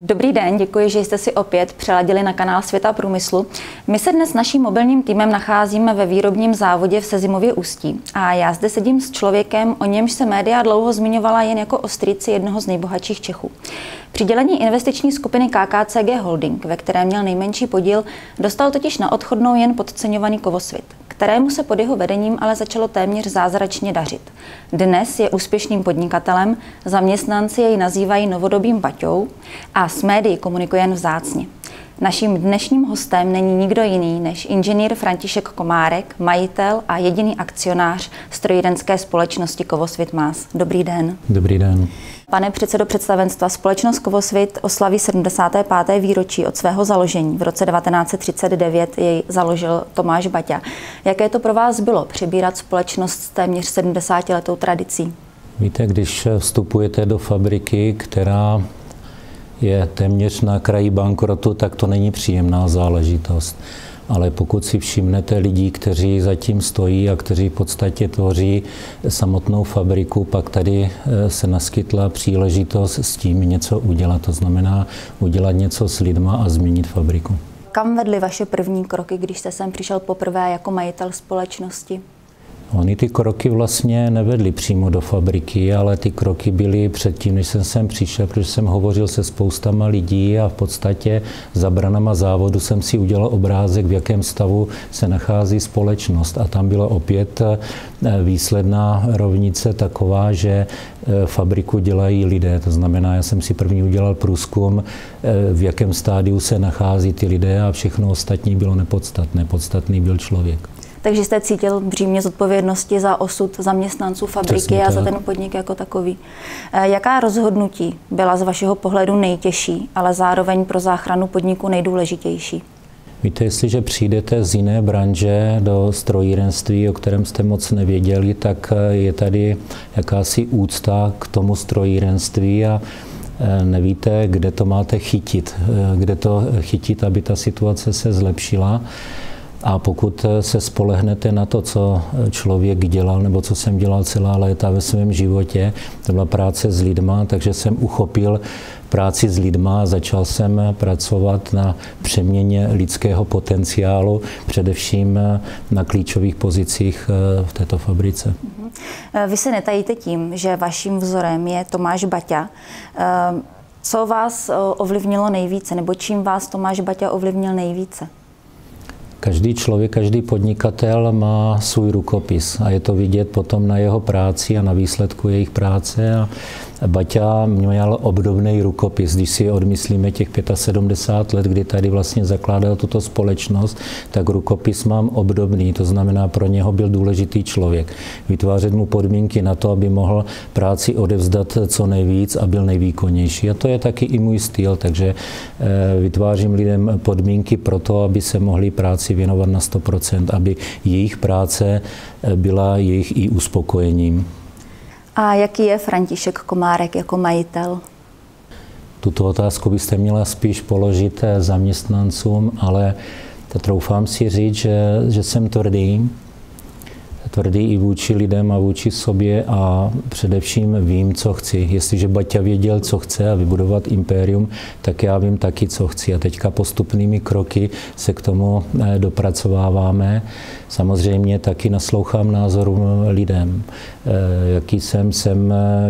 Dobrý den, děkuji, že jste si opět přeladili na kanál Světa průmyslu. My se dnes naším mobilním týmem nacházíme ve výrobním závodě v Sezimově Ústí a já zde sedím s člověkem, o němž se média dlouho zmiňovala jen jako o strýci jednoho z nejbohatších Čechů. Přidělení investiční skupiny KKCG Holding, ve které měl nejmenší podíl, dostal totiž na odchodnou jen podceňovaný Kovosvit, kterému se pod jeho vedením ale začalo téměř zázračně dařit. Dnes je úspěšným podnikatelem, zaměstnanci jej nazývají novodobým Baťou a s médií komunikuje jen vzácně. Naším dnešním hostem není nikdo jiný než inženýr František Komárek, majitel a jediný akcionář strojírenské společnosti Kovosvit MÁS. Dobrý den. Dobrý den. Pane předsedo představenstva, společnost Kovosvit oslaví 75. výročí od svého založení. V roce 1939 jej založil Tomáš Baťa. Jaké to pro vás bylo přebírat společnost s téměř 70letou tradicí? Víte, když vstupujete do fabriky, která je téměř na kraji bankrotu, tak to není příjemná záležitost. Ale pokud si všimnete lidí, kteří zatím stojí a kteří v podstatě tvoří samotnou fabriku, pak tady se naskytla příležitost s tím něco udělat. To znamená udělat něco s lidma a změnit fabriku. Kam vedly vaše první kroky, když jste sem přišel poprvé jako majitel společnosti? Ony ty kroky vlastně nevedly přímo do fabriky, ale ty kroky byly předtím, než jsem sem přišel, protože jsem hovořil se spoustama lidí a v podstatě za branama závodu jsem si udělal obrázek, v jakém stavu se nachází společnost. A tam byla opět výsledná rovnice taková, že fabriku dělají lidé. To znamená, já jsem si první udělal průzkum, v jakém stádiu se nachází ty lidé a všechno ostatní bylo nepodstatné. Podstatný byl člověk. Takže jste cítil břímě zodpovědnosti za osud zaměstnanců fabriky a za ten podnik jako takový. Jaká rozhodnutí byla z vašeho pohledu nejtěžší, ale zároveň pro záchranu podniku nejdůležitější? Víte, jestliže přijdete z jiné branže do strojírenství, o kterém jste moc nevěděli, tak je tady jakási úcta k tomu strojírenství a nevíte, kde to máte chytit, aby ta situace se zlepšila. A pokud se spolehnete na to, co člověk dělal, nebo co jsem dělal celá léta ve svém životě, to byla práce s lidma, takže jsem uchopil práci s lidma a začal jsem pracovat na přeměně lidského potenciálu, především na klíčových pozicích v této fabrice. Vy se netajíte tím, že vaším vzorem je Tomáš Baťa. Co vás ovlivnilo nejvíce, nebo čím vás Tomáš Baťa ovlivnil nejvíce? Každý člověk, každý podnikatel má svůj rukopis a je to vidět potom na jeho práci a na výsledku jejich práce. A Baťa měl obdobný rukopis. Když si odmyslíme těch 75 let, kdy tady vlastně zakládal tuto společnost, tak rukopis mám obdobný. To znamená, pro něho byl důležitý člověk. Vytvářet mu podmínky na to, aby mohl práci odevzdat co nejvíc a byl nejvýkonnější. A to je taky i můj styl, takže vytvářím lidem podmínky pro to, aby se mohli práci věnovat na 100%, aby jejich práce byla jejich i uspokojením. A jaký je František Komárek jako majitel? Tuto otázku byste měla spíš položit zaměstnancům, ale troufám si říct, že jsem tvrdý i vůči lidem a vůči sobě a především vím, co chci. Jestliže Baťa věděl, co chce a vybudovat impérium, tak já vím taky, co chci. A teďka postupnými kroky se k tomu dopracováváme. Samozřejmě taky naslouchám názorům lidem. Jaký jsem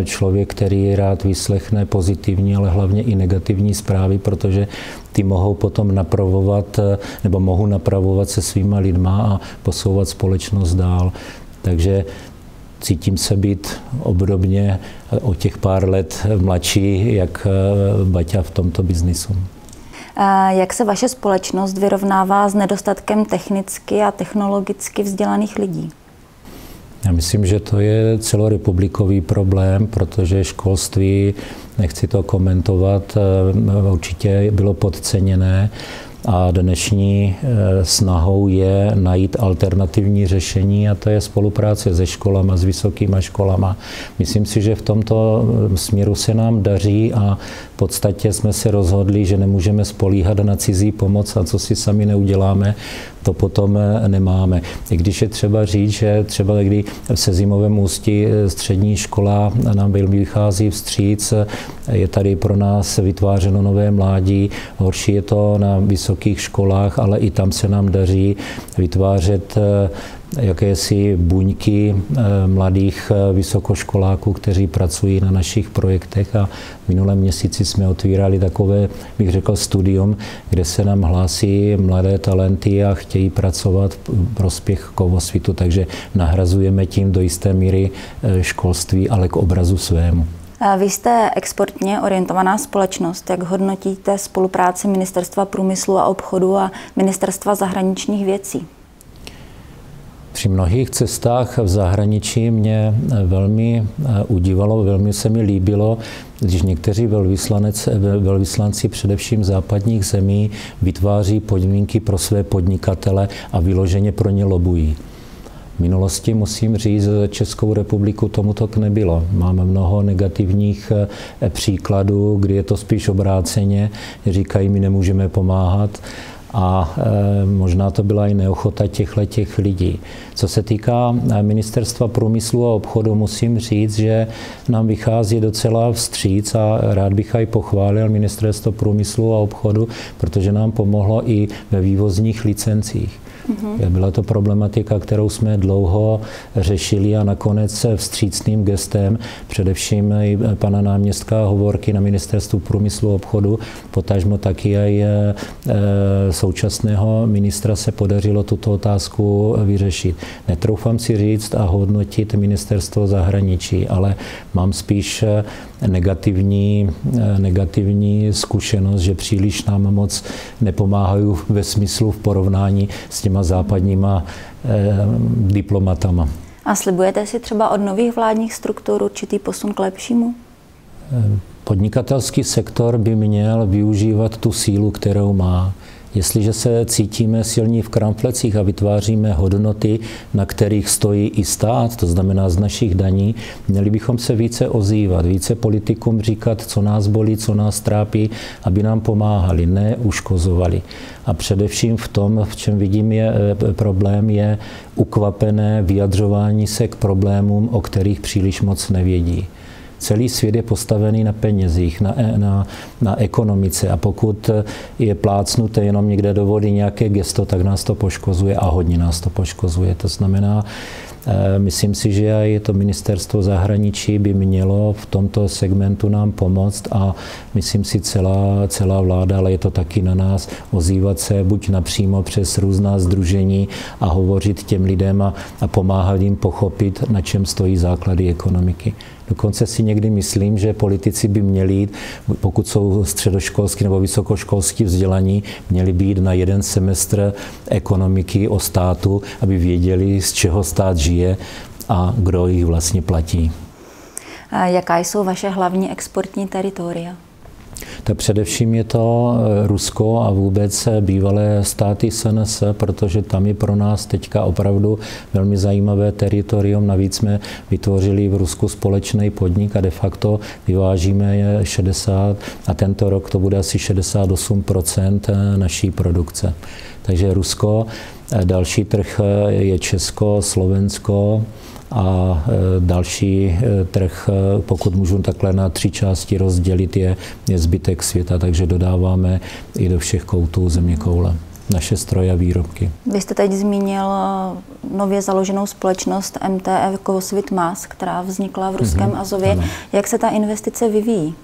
člověk, který rád vyslechne pozitivní, ale hlavně i negativní zprávy, protože ty mohou potom napravovat, nebo mohu napravovat se svýma lidma a posouvat společnost dál. Takže cítím se být obdobně o těch pár let mladší, jak Baťa v tomto biznisu. Jak se vaše společnost vyrovnává s nedostatkem technicky a technologicky vzdělaných lidí? Já myslím, že to je celorepublikový problém, protože školství, nechci to komentovat, určitě bylo podceněné. a dnešní snahou je najít alternativní řešení a to je spolupráce se školama, s vysokýma školama. Myslím si, že v tomto směru se nám daří a v podstatě jsme se rozhodli, že nemůžeme spolíhat na cizí pomoc a co si sami neuděláme, to potom nemáme. I když je třeba říct, že třeba kdy v Sezímovém Ústí střední škola nám velmi vychází vstříc, je tady pro nás vytvářeno nové mládí, horší je to na vysokých školách, ale i tam se nám daří vytvářet jakési buňky mladých vysokoškoláků, kteří pracují na našich projektech a v minulém měsíci jsme otvírali takové, bych řekl, studium, kde se nám hlásí mladé talenty a chtějí pracovat v prospěch Kovosvitu, takže nahrazujeme tím do jisté míry školství, ale k obrazu svému. Vy jste exportně orientovaná společnost. Jak hodnotíte spolupráci Ministerstva průmyslu a obchodu a Ministerstva zahraničních věcí? Při mnohých cestách v zahraničí mě velmi udivalo, velmi se mi líbilo, když někteří velvyslanci především západních zemí vytváří podmínky pro své podnikatele a vyloženě pro ně lobují. V minulosti musím říct, že Českou republiku tomu tak nebylo. Máme mnoho negativních příkladů, kdy je to spíš obráceně, říkají, my nemůžeme pomáhat. A možná to byla i neochota těch lidí. Co se týká Ministerstva průmyslu a obchodu, musím říct, že nám vychází docela vstříc a rád bych aj pochválil Ministerstvo průmyslu a obchodu, protože nám pomohlo i ve vývozních licencích. Byla to problematika, kterou jsme dlouho řešili a nakonec vstřícným gestem, především i pana náměstka Hovorky na Ministerstvu průmyslu a obchodu, potažmo taky i současného ministra se podařilo tuto otázku vyřešit. Netroufám si říct a hodnotit Ministerstvo zahraničí, ale mám spíš negativní zkušenost, že příliš nám moc nepomáhají ve smyslu v porovnání s těma západníma diplomatama. A slibujete si třeba od nových vládních struktur určitý posun k lepšímu? Podnikatelský sektor by měl využívat tu sílu, kterou má. Jestliže se cítíme silní v kramflecích a vytváříme hodnoty, na kterých stojí i stát, to znamená z našich daní, měli bychom se více ozývat, více politikům říkat, co nás bolí, co nás trápí, aby nám pomáhali, ne uškozovali. A především v tom, v čem vidím problém, je ukvapené vyjadřování se k problémům, o kterých příliš moc nevědí. Celý svět je postavený na penězích, na ekonomice a pokud je plácnuté jenom někde do vody nějaké gesto, tak nás to poškozuje a hodně nás to poškozuje. To znamená, myslím si, že i to Ministerstvo zahraničí by mělo v tomto segmentu nám pomoct a myslím si celá vláda, ale je to taky na nás, ozývat se buď napřímo přes různá sdružení a hovořit těm lidem a pomáhat jim pochopit, na čem stojí základy ekonomiky. Dokonce si někdy myslím, že politici by měli jít, pokud jsou středoškolsky nebo vysokoškolsky vzdělaní, měli být na jeden semestr ekonomiky o státu, aby věděli, z čeho stát žije a kdo jich vlastně platí. A jaká jsou vaše hlavní exportní teritoria? Tak především je to Rusko a vůbec bývalé státy SNS, protože tam je pro nás teďka opravdu velmi zajímavé teritorium. Navíc jsme vytvořili v Rusku společný podnik a de facto vyvážíme 60 a tento rok to bude asi 68% naší produkce. Takže Rusko, další trh je Česko, Slovensko, a další trh, pokud můžu takhle na 3 části rozdělit, je zbytek světa, takže dodáváme i do všech koutů zeměkoule naše stroje a výrobky. Vy jste teď zmínil nově založenou společnost MTF Kovosvit MAS, která vznikla v ruském Azově. Ano. Jak se ta investice vyvíjí?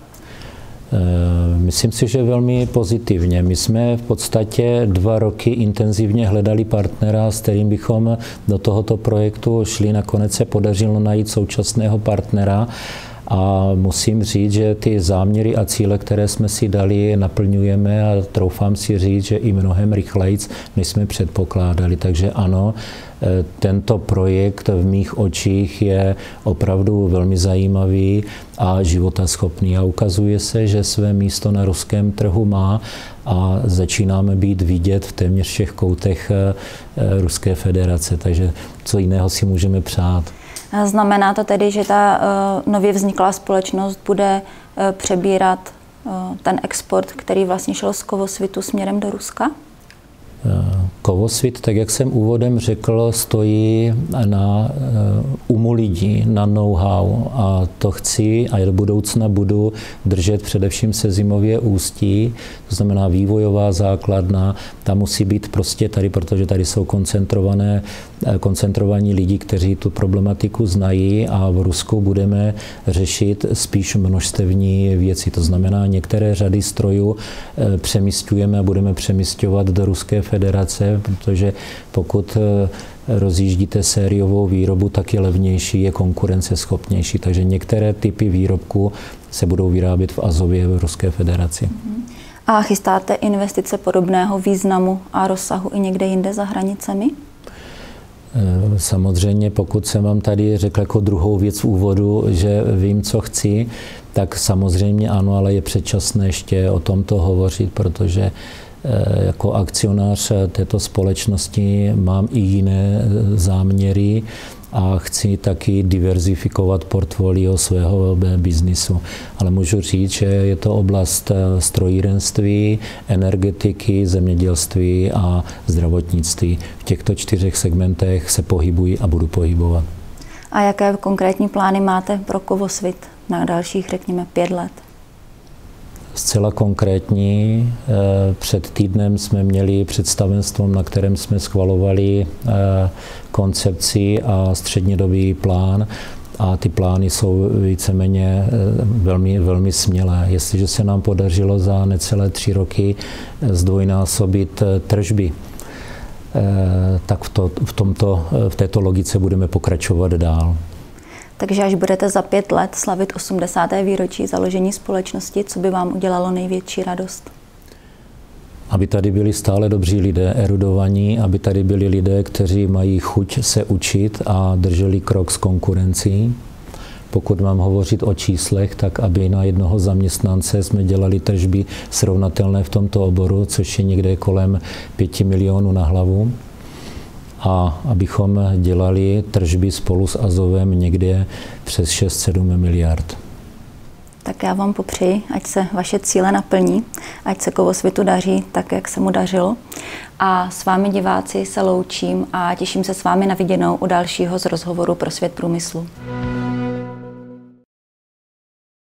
Myslím si, že velmi pozitivně. My jsme v podstatě 2 roky intenzivně hledali partnera, s kterým bychom do tohoto projektu šli. Nakonec se podařilo najít současného partnera a musím říct, že ty záměry a cíle, které jsme si dali, naplňujeme a troufám si říct, že i mnohem rychleji, než jsme předpokládali. Takže ano, Tento projekt v mých očích je opravdu velmi zajímavý a životaschopný a ukazuje se, že své místo na ruském trhu má a začínáme být vidět v téměř všech koutech Ruské federace, takže co jiného si můžeme přát. Znamená to tedy, že ta nově vzniklá společnost bude přebírat ten export, který vlastně šel z Kovosvitu směrem do Ruska? Kovosvit, tak jak jsem úvodem řekl, stojí na umu lidí, na know-how a to chci a do budoucna budu držet především se Zimově Ústí, to znamená vývojová základna, ta musí být prostě tady, protože tady jsou koncentrovaní lidi, kteří tu problematiku znají a v Rusku budeme řešit spíš množstevní věci, to znamená některé řady strojů přemísťujeme a budeme přemísťovat do Ruské federace, protože pokud rozjíždíte sériovou výrobu, tak je levnější, je konkurenceschopnější. Takže některé typy výrobků se budou vyrábět v Azově v Ruské federaci. A chystáte investice podobného významu a rozsahu i někde jinde za hranicemi? Samozřejmě, pokud jsem vám tady řekl jako druhou věc v úvodu, že vím, co chci, tak samozřejmě ano, ale je předčasné ještě o tomto hovořit, protože jako akcionář této společnosti mám i jiné záměry a chci taky diverzifikovat portfolio svého biznisu. Ale můžu říct, že je to oblast strojírenství, energetiky, zemědělství a zdravotnictví. V těchto 4 segmentech se pohybuji a budu pohybovat. A jaké konkrétní plány máte pro Kovosvit na dalších, řekněme, 5 let? Zcela konkrétní. Před týdnem jsme měli představenstvo, na kterém jsme schvalovali koncepci a střednědobý plán. A ty plány jsou víceméně velmi smělé. Jestliže se nám podařilo za necelé 3 roky zdvojnásobit tržby, tak v této logice budeme pokračovat dál. Takže až budete za 5 let slavit 80. výročí založení společnosti, co by vám udělalo největší radost? Aby tady byli stále dobří lidé, erudovaní, aby tady byli lidé, kteří mají chuť se učit a drželi krok s konkurencí. Pokud mám hovořit o číslech, tak aby na jednoho zaměstnance jsme dělali tržby srovnatelné v tomto oboru, což je někde kolem 5 milionů na hlavu. A abychom dělali tržby spolu s Azovem někde přes 6-7 miliard. Tak já vám popřeji, ať se vaše cíle naplní, ať se Kovosvitu daří tak, jak se mu dařilo. A s vámi diváci se loučím a těším se s vámi na viděnou u dalšího z rozhovoru pro Svět průmyslu.